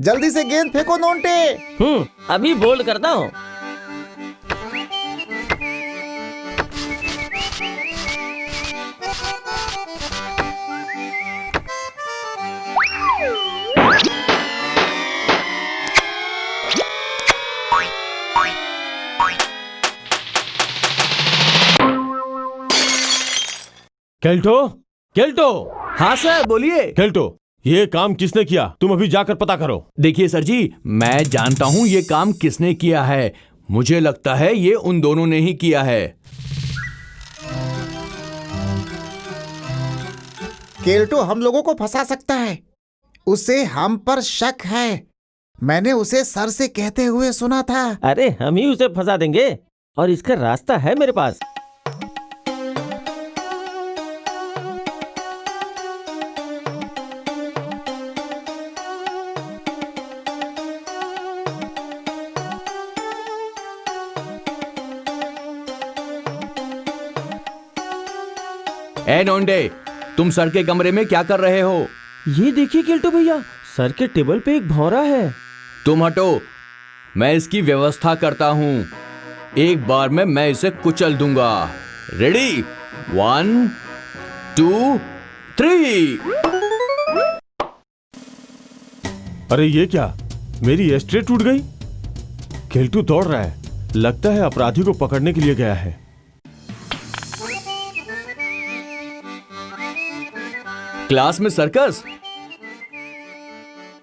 जल्दी से गेंद फेंको नोंटे। अभी बोल्ड करता हूँ। केल्टो, केल्टो, हाँ सर, बोलिए। केल्टो, ये काम किसने किया? तुम अभी जाकर पता करो। देखिए सर जी, मैं जानता हूँ ये काम किसने किया है। मुझे लगता है ये उन दोनों ने ही किया है। केल्टो हम लोगों को फंसा सकता है। उसे हम पर शक है। मैंने उसे सर से कहते हुए सुना था। अरे हम ही उसे फंसा देंगे और इसका रास्ता है मेरे पास। ए नोंडे, तुम सर के कमरे में क्या कर रहे हो? ये देखिए केल्टो भैया, सर के टेबल पे एक भौरा है। तुम हटो, मैं इसकी व्यवस्था करता हूँ। एक बार में मैं इसे कुचल दूंगा। रेडी? 1, 2, 3। अरे ये क्या, मेरी एस्ट्रे टूट गई। केल्टो दौड़ रहा है, लगता है अपराधी को पकड़ने के लिए गया है। क्लास में सर्कस?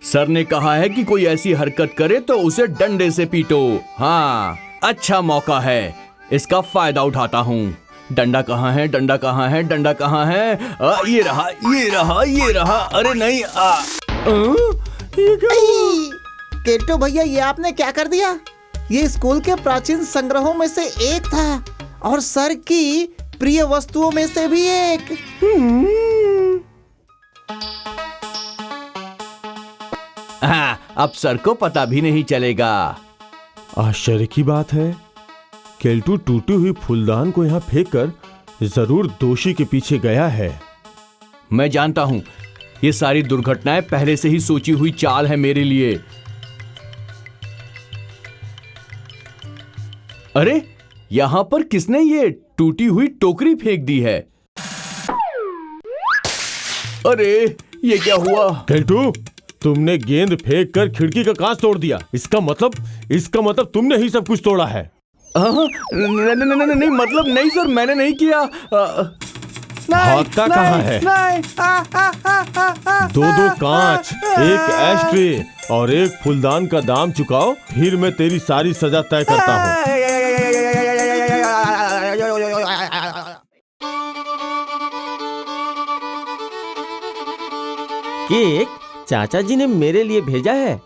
सर ने कहा है कि कोई ऐसी हरकत करे तो उसे डंडे से पीटो। हाँ, अच्छा मौका है, इसका फायदा उठाता हूँ। डंडा कहाँ है? डंडा कहाँ है? डंडा कहाँ है? ये रहा, ये रहा, ये रहा। अरे नहीं, ये क्या हुआ? केल्टो भैया, ये आपने क्या कर दिया? ये स्कूल के प्राचीन संग्रहों में से एक था और सर की प्रिय वस्तुओं में से भी एक। हाँ, अब सर को पता भी नहीं चलेगा। आश्चर्य की बात है, केल्टो टूटी हुई फूलदान को यहाँ फेंककर जरूर दोषी के पीछे गया है। मैं जानता हूँ, ये सारी दुर्घटनाएं पहले से ही सोची हुई चाल है मेरे लिए। अरे, यहाँ पर किसने ये टूटी हुई टोकरी फेंक दी है? अरे, ये क्या हुआ? केल्टो, तुमने गेंद फेंक कर खिड़की का कांच तोड़ दिया। इसका मतलब तुमने ही सब कुछ तोड़ा है। नहीं, मतलब नहीं सर, मैंने नहीं किया। भागता कहाँ है? दो कांच, एक एस्ट्रे और एक फूलदान का दाम चुकाओ, फिर मैं तेरी सारी सजा तय करता हूँ। केक चाचा जी ने मेरे लिए भेजा है,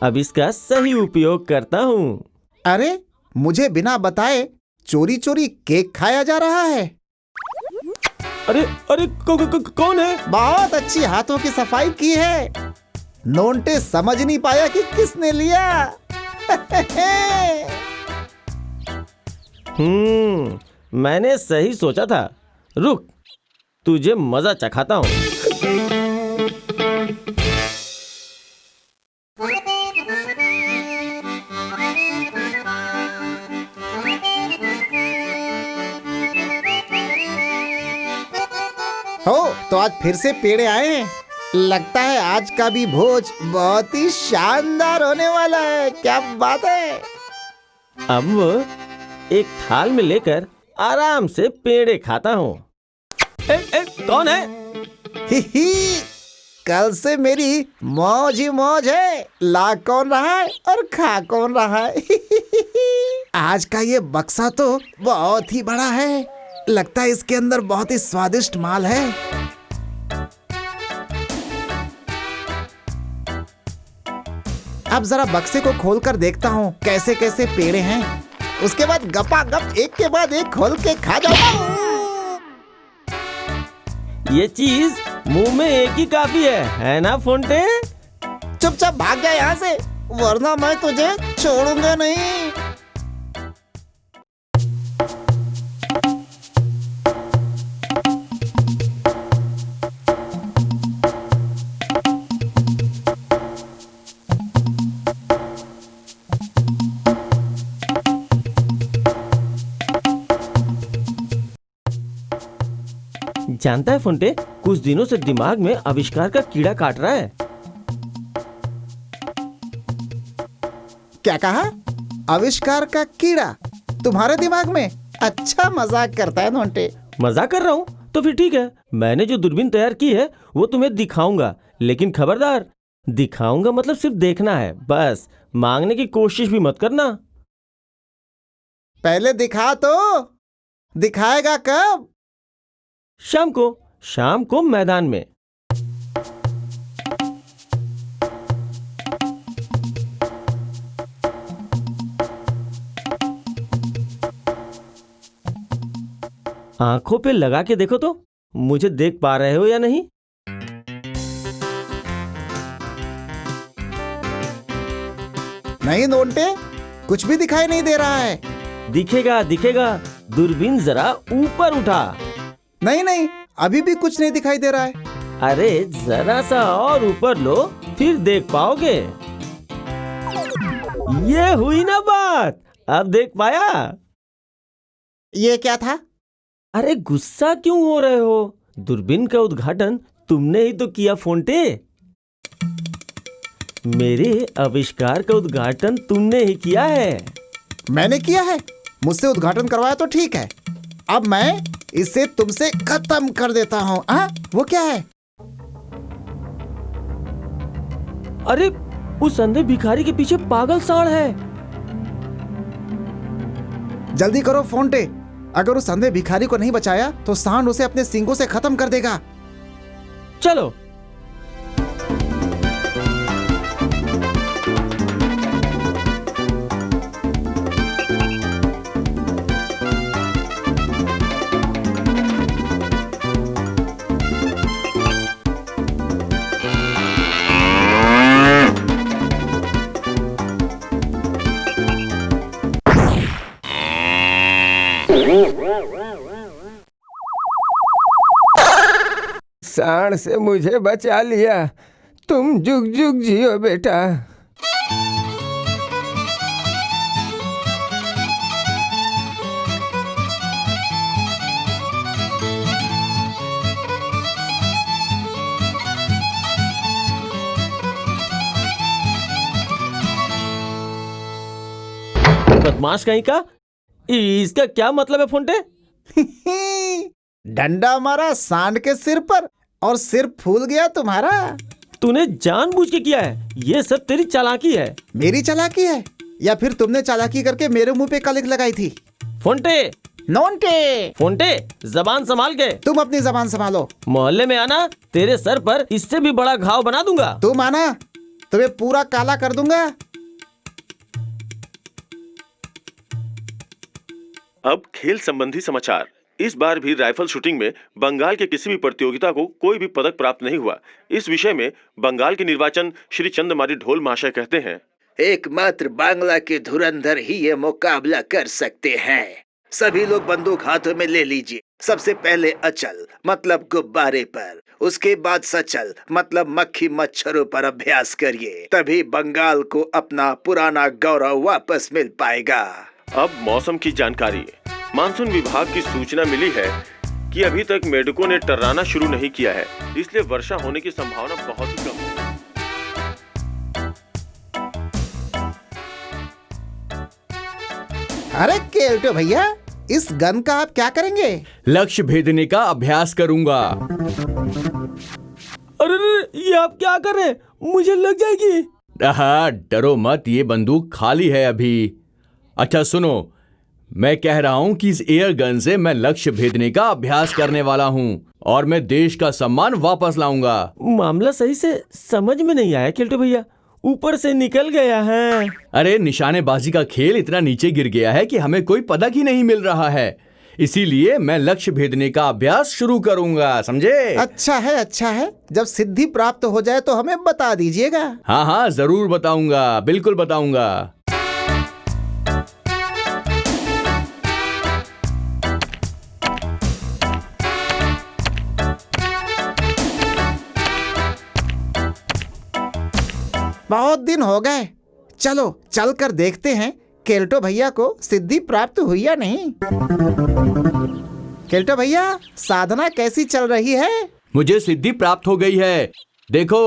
अब इसका सही उपयोग करता हूँ। अरे, मुझे बिना बताए चोरी चोरी केक खाया जा रहा है। अरे अरे कौन है? बहुत अच्छी हाथों की सफाई की है। नोंटे समझ नहीं पाया कि किसने लिया। मैंने सही सोचा था। रुक, तुझे मजा चखाता हूँ। हो तो आज फिर से पेड़े आए हैं। लगता है आज का भी भोज बहुत ही शानदार होने वाला है। क्या बात है। अब एक थाल में लेकर आराम से पेड़े खाता हूँ। कौन है? ही ही, कल से मेरी मौज ही मौज है। ला कौन रहा है और खा कौन रहा है। आज का ये बक्सा तो बहुत ही बड़ा है। लगता है इसके अंदर बहुत ही स्वादिष्ट माल है। अब जरा बक्से को खोलकर देखता हूँ कैसे कैसे पेड़े हैं। उसके बाद गपा गप एक के बाद एक खोल के खा जाऊंगा। ये चीज मुंह में एक ही काफी है ना फोंटे? चुपचाप भाग जा यहाँ से, वरना मैं तुझे छोड़ूंगा नहीं। जानता है फोंटे, कुछ दिनों से दिमाग में आविष्कार का कीड़ा काट रहा है। क्या कहा? आविष्कार का कीड़ा तुम्हारे दिमाग में? अच्छा मजाक करता है नोंटे। मजाक कर रहा हूँ तो फिर ठीक है, मैंने जो दूरबीन तैयार की है वो तुम्हें दिखाऊंगा, लेकिन खबरदार, दिखाऊंगा मतलब सिर्फ देखना है, बस मांगने की कोशिश भी मत करना। पहले दिखा तो। दिखाएगा कब? शाम को मैदान में। आंखों पे लगा के देखो तो मुझे देख पा रहे हो या नहीं? नहीं नोंटे, कुछ भी दिखाई नहीं दे रहा है। दिखेगा दिखेगा, दूरबीन जरा ऊपर उठा। नहीं, अभी भी कुछ नहीं दिखाई दे रहा है। अरे जरा सा और ऊपर लो, फिर देख पाओगे। ये हुई ना बात, अब देख पाया? ये क्या था? अरे गुस्सा क्यों हो रहे हो? दूरबीन का उद्घाटन तुमने ही तो किया फोंटे। मेरे आविष्कार का उद्घाटन तुमने ही किया है। मैंने किया है? मुझसे उद्घाटन करवाया तो ठीक है, अब मैं इसे तुमसे खत्म कर देता हूँ। वो क्या है? अरे उस अंधे भिखारी के पीछे पागल सांड है। जल्दी करो फोंटे, अगर उस अंधे भिखारी को नहीं बचाया तो सांड उसे अपने सींगों से खत्म कर देगा। चलो। सांड से मुझे बचा लिया, तुम जुग जुग जियो बेटा। बदमाश कहीं का, इसका क्या मतलब है फोंटे? डंडा मारा सांड के सिर पर और सिर फूल गया तुम्हारा। तूने जानबूझ के किया है, ये सब तेरी चालाकी है। मेरी चालाकी है या फिर तुमने चालाकी करके मेरे मुंह पे कलिक लगाई थी? फोंटे, नोंटे, फोंटे, जबान संभाल के। तुम अपनी जबान संभालो। मोहल्ले में आना, तेरे सर पर इससे भी बड़ा घाव बना दूंगा। तुम आना, तुम्हें पूरा काला कर दूंगा। अब खेल संबंधी समाचार। इस बार भी राइफल शूटिंग में बंगाल के किसी भी प्रतियोगिता को कोई भी पदक प्राप्त नहीं हुआ। इस विषय में बंगाल के निर्वाचन श्री चंद्रमारी ढोल महाशय कहते हैं, एकमात्र बांग्ला के धुरंधर ही ये मुकाबला कर सकते हैं। सभी लोग बंदूक हाथों में ले लीजिए। सबसे पहले अचल मतलब गुब्बारे पर, उसके बाद सचल मतलब मक्खी मच्छरों पर अभ्यास करिए, तभी बंगाल को अपना पुराना गौरव वापस मिल पाएगा। अब मौसम की जानकारी। मानसून विभाग की सूचना मिली है कि अभी तक मेढकों ने टर्राना शुरू नहीं किया है, इसलिए वर्षा होने की संभावना बहुत ही कम है। अरे केल्टो भैया, इस गन का आप क्या करेंगे? लक्ष्य भेदने का अभ्यास करूंगा। अरे ये आप क्या कर रहे हैं? मुझे लग जाएगी। डरो मत, ये बंदूक खाली है अभी। अच्छा सुनो, मैं कह रहा हूं कि इस एयर गन से मैं लक्ष्य भेदने का अभ्यास करने वाला हूं और मैं देश का सम्मान वापस लाऊंगा। मामला सही से समझ में नहीं आया केल्टो भैया, ऊपर से निकल गया है। अरे निशानेबाजी का खेल इतना नीचे गिर गया है कि हमें कोई पदक ही नहीं मिल रहा है, इसीलिए मैं लक्ष्य भेदने का अभ्यास शुरू करूंगा, समझे? अच्छा है, जब सिद्धि प्राप्त हो जाए तो हमें बता दीजिएगा। हाँ जरूर बताऊंगा, बिल्कुल बताऊंगा। बहुत दिन हो गए, चलो चल कर देखते हैं केल्टो भैया को सिद्धि प्राप्त हुई या नहीं। केल्टो भैया, साधना कैसी चल रही है? मुझे सिद्धि प्राप्त हो गई है। देखो,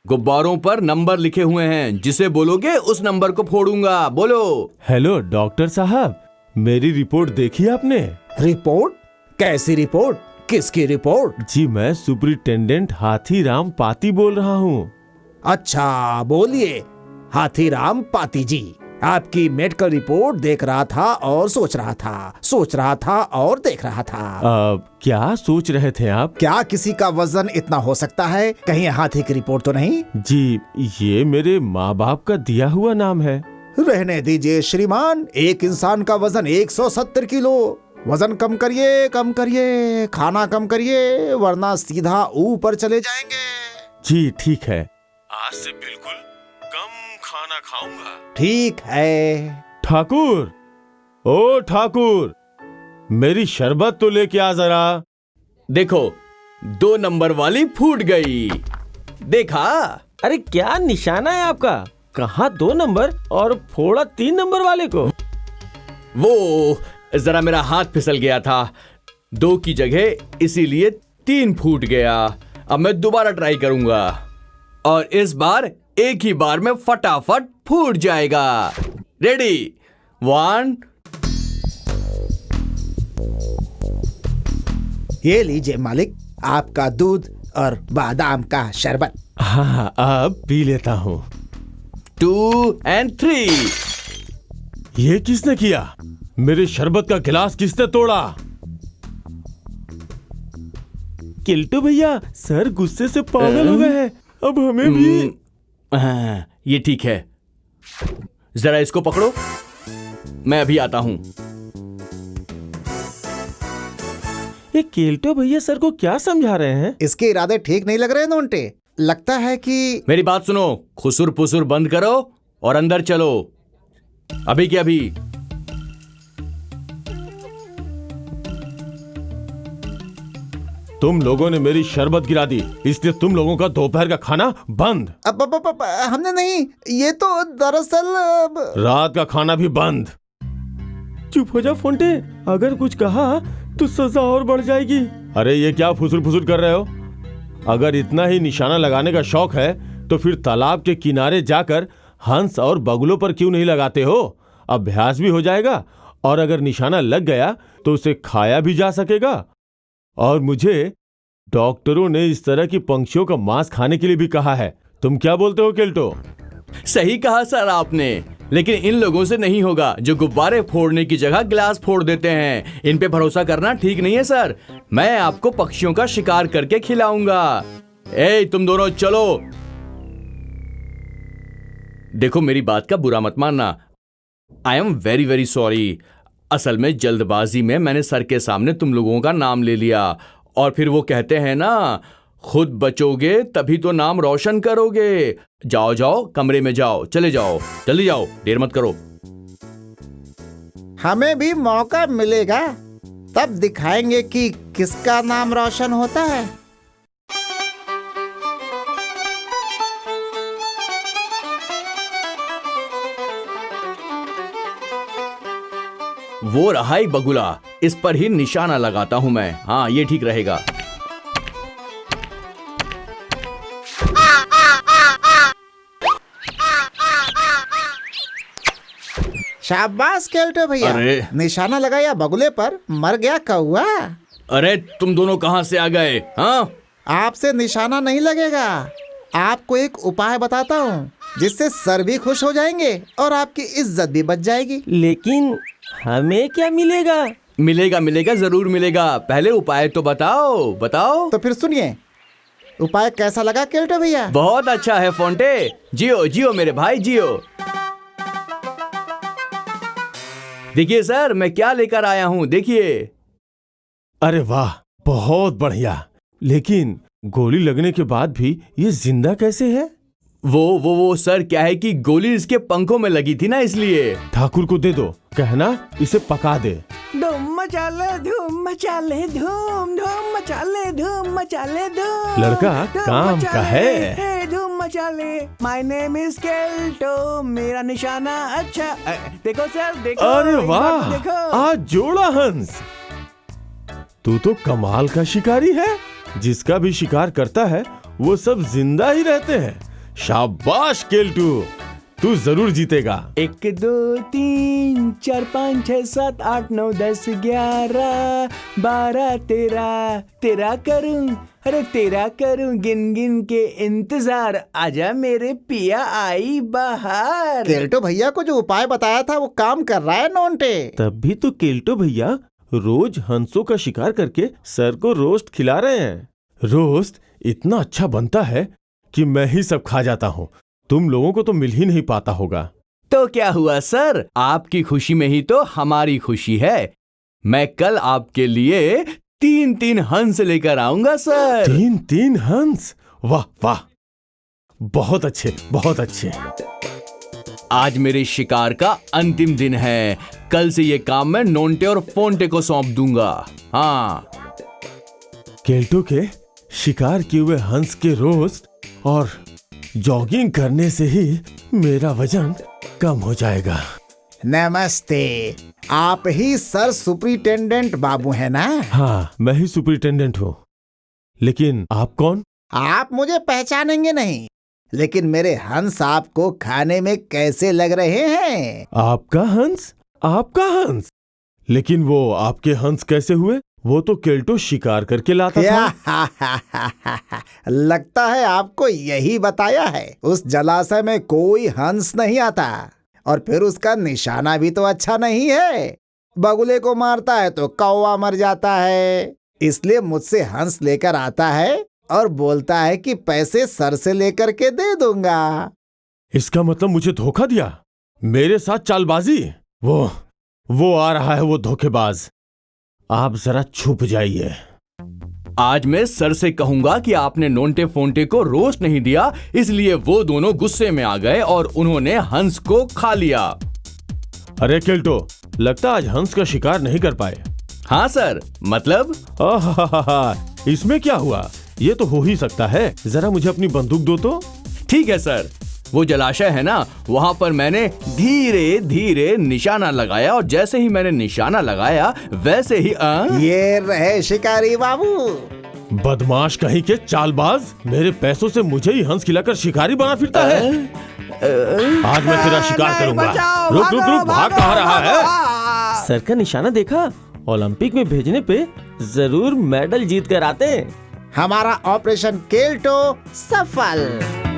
गुब्बारों पर नंबर लिखे हुए हैं, जिसे बोलोगे उस नंबर को फोड़ूंगा। बोलो। हेलो डॉक्टर साहब, मेरी रिपोर्ट देखी आपने? रिपोर्ट? कैसी रिपोर्ट? किसकी रिपोर्ट? जी, मैं सुपरिटेंडेंट हाथीराम पाती बोल रहा हूँ। अच्छा, बोलिए हाथीराम पाती जी। आपकी मेडिकल रिपोर्ट देख रहा था और सोच रहा था और देख रहा था। क्या सोच रहे थे आप? क्या किसी का वजन इतना हो सकता है? कहीं हाथी की रिपोर्ट तो नहीं? जी, ये मेरे माँ बाप का दिया हुआ नाम है। रहने दीजिए श्रीमान, एक इंसान का वजन 170 किलो। वजन कम करिए, खाना कम करिए, वरना सीधा ऊपर चले जाएंगे। जी ठीक है, आज से बिल्कुल कम खाना खाऊंगा। ठीक है। ठाकुर, ओ ठाकुर, मेरी शरबत तो लेके आ जरा। देखो, 2 नंबर वाली फूट गई। देखा? अरे क्या निशाना है आपका? कहाँ 2 नंबर और फोड़ा 3 नंबर वाले को? वो जरा मेरा हाथ फिसल गया था, 2 की जगह, इसीलिए 3 फूट गया। अब मैं दोबारा ट्राई करूंगा और इस बार एक ही बार में फटाफट फूट जाएगा। रेडी? 1। ये लीजिए मालिक, आपका दूध और बादाम का शरबत। हाँ, अब पी लेता हूँ। 2 and 3। ये किसने किया? मेरे शरबत का गिलास किसने तोड़ा? किल्टू भैया, सर गुस्से से पागल हो गए हैं। अब हमें भी। हाँ, ये ठीक है। जरा इसको पकड़ो, मैं अभी आता हूं। ये केल्टो भैया सर को क्या समझा रहे हैं? इसके इरादे ठीक नहीं लग रहे हैं नोंटे। लगता है कि मेरी बात सुनो, खुसुर पुसुर बंद करो और अंदर चलो, अभी के अभी। तुम लोगों ने मेरी शरबत गिरा दी, इसलिए तुम लोगों का दोपहर का खाना बंद। अब हमने नहीं, ये तो दरअसल रात का खाना भी बंद। चुप हो जा फोंटे, अगर कुछ कहा तो सजा और बढ़ जाएगी। अरे ये क्या फुसुर फुसुर कर रहे हो? अगर इतना ही निशाना लगाने का शौक है तो फिर तालाब के किनारे जाकर हंस और बगुलों पर क्यों नहीं लगाते हो? अभ्यास भी हो जाएगा और अगर निशाना लग गया तो उसे खाया भी जा सकेगा। और मुझे डॉक्टरों ने इस तरह की पंछियों का मांस खाने के लिए भी कहा है। तुम क्या बोलते हो केल्टो? सही कहा सर आपने, लेकिन इन लोगों से नहीं होगा जो गुब्बारे फोड़ने की जगह गिलास फोड़ देते हैं। इन पे भरोसा करना ठीक नहीं है सर। मैं आपको पक्षियों का शिकार करके खिलाऊंगा। ए, तुम दोनों चलो। देखो, मेरी बात का बुरा मत मानना। I am very very sorry. असल में जल्दबाजी में मैंने सर के सामने तुम लोगों का नाम ले लिया, और फिर वो कहते हैं ना, खुद बचोगे तभी तो नाम रोशन करोगे। जाओ जाओ, कमरे में जाओ, चले जाओ, जल्दी जाओ, देर मत करो। हमें भी मौका मिलेगा, तब दिखाएंगे कि किसका नाम रोशन होता है। वो रहा ही बगुला, इस पर ही निशाना लगाता हूं मैं। हाँ, ये ठीक रहेगा। शाबाश केल्टो भैया, अरे! निशाना लगाया बगुले पर, मर गया कौवा। अरे तुम दोनों कहां से आ गए? हाँ, आपसे निशाना नहीं लगेगा। आपको एक उपाय बताता हूँ, जिससे सर भी खुश हो जाएंगे और आपकी इज्जत भी बच जाएगी। लेकिन हमें क्या मिलेगा? मिलेगा मिलेगा, जरूर मिलेगा। पहले उपाय तो बताओ बताओ। तो फिर सुनिए, उपाय कैसा लगा केल्टो भैया? बहुत अच्छा है फोंटे, जियो जियो मेरे भाई, जियो। देखिए सर, मैं क्या लेकर आया हूँ, देखिए। अरे वाह, बहुत बढ़िया। लेकिन गोली लगने के बाद भी ये जिंदा कैसे है? वो सर, क्या है कि गोली इसके पंखों में लगी थी ना, इसलिए। ठाकुर को दे दो, कहना इसे पका दे। धूम मचाले धूम मचाले धूम धूम मचाले धूम मचाले धूम। लड़का काम का है। धूम मचाले। माय नेम इज केल्टो, मेरा निशाना अच्छा। देखो सर, देखो। अरे एक बार वाह, देखो। आज जोड़ा हंस। तू तो कमाल का शिकारी है। जिसका भी शिकार करता है वो सब जिंदा ही रहते हैं। शाबाश केल्टू, तू जरूर जीतेगा। 1 2 3 4 5 6 7 8 9 10 11 12 13 तेरा करूं, अरे तेरा करूं गिन गिन के इंतजार, आजा मेरे पिया आई बाहर। केल्टो भैया को जो उपाय बताया था वो काम कर रहा है नोंटे। तब भी तो केल्टो भैया रोज हंसों का शिकार करके सर को रोस्ट खिला रहे हैं। रोस्ट इतना अच्छा बनता है कि मैं ही सब खा जाता हूँ। तुम लोगों को तो मिल ही नहीं पाता होगा। तो क्या हुआ सर, आपकी खुशी में ही तो हमारी खुशी है। मैं कल आपके लिए 3 हंस लेकर आऊंगा सर। 3 हंस? वाह वाह, बहुत अच्छे बहुत अच्छे। आज मेरे शिकार का अंतिम दिन है। कल से ये काम मैं नोंटे और फोंटे को सौंप दूंगा। हाँ, केल्टो के शिकार किए हुए हंस के रोस्ट और जॉगिंग करने से ही मेरा वजन कम हो जाएगा। नमस्ते, आप ही सर सुपरिटेंडेंट बाबू है ना? हाँ, मैं ही सुपरिटेंडेंट हूँ। लेकिन आप कौन? आप मुझे पहचानेंगे नहीं, लेकिन मेरे हंस आपको खाने में कैसे लग रहे हैं? आपका हंस? आपका हंस? लेकिन वो आपके हंस कैसे हुए? वो तो केल्टो शिकार करके लाता था। लगता है आपको यही बताया है। उस जलाशय में कोई हंस नहीं आता, और फिर उसका निशाना भी तो अच्छा नहीं है। बगुले को मारता है तो कौवा मर जाता है। इसलिए मुझसे हंस लेकर आता है और बोलता है कि पैसे सर से लेकर के दे दूंगा। इसका मतलब मुझे धोखा दिया, मेरे साथ चालबाजी। वो आ रहा है, वो धोखेबाज। आप जरा छुप जाइए। आज मैं सर से कहूंगा कि आपने नोंटे फोंटे को रोस्ट नहीं दिया, इसलिए वो दोनों गुस्से में आ गए और उन्होंने हंस को खा लिया। अरे केल्टो, लगता आज हंस का शिकार नहीं कर पाए। हाँ सर, मतलब? इसमें क्या हुआ? ये तो हो ही सकता है। जरा मुझे अपनी बंदूक दो तो। ठीक है सर। वो जलाशय है ना, वहां पर मैंने धीरे धीरे निशाना लगाया और जैसे ही मैंने निशाना लगाया वैसे ही ये रहे शिकारी बाबू। बदमाश कहीं के चालबाज, मेरे पैसों से मुझे ही हंस खिलाकर शिकारी बना फिरता है। आज मैं तेरा शिकार करूंगा। रुक रुक रुक, भाग कहाँ रहा है? सर का निशाना देखा? ओलंपिक में भेजने पे जरूर मेडल जीत कर आते। हमारा ऑपरेशन केल्टो सफल।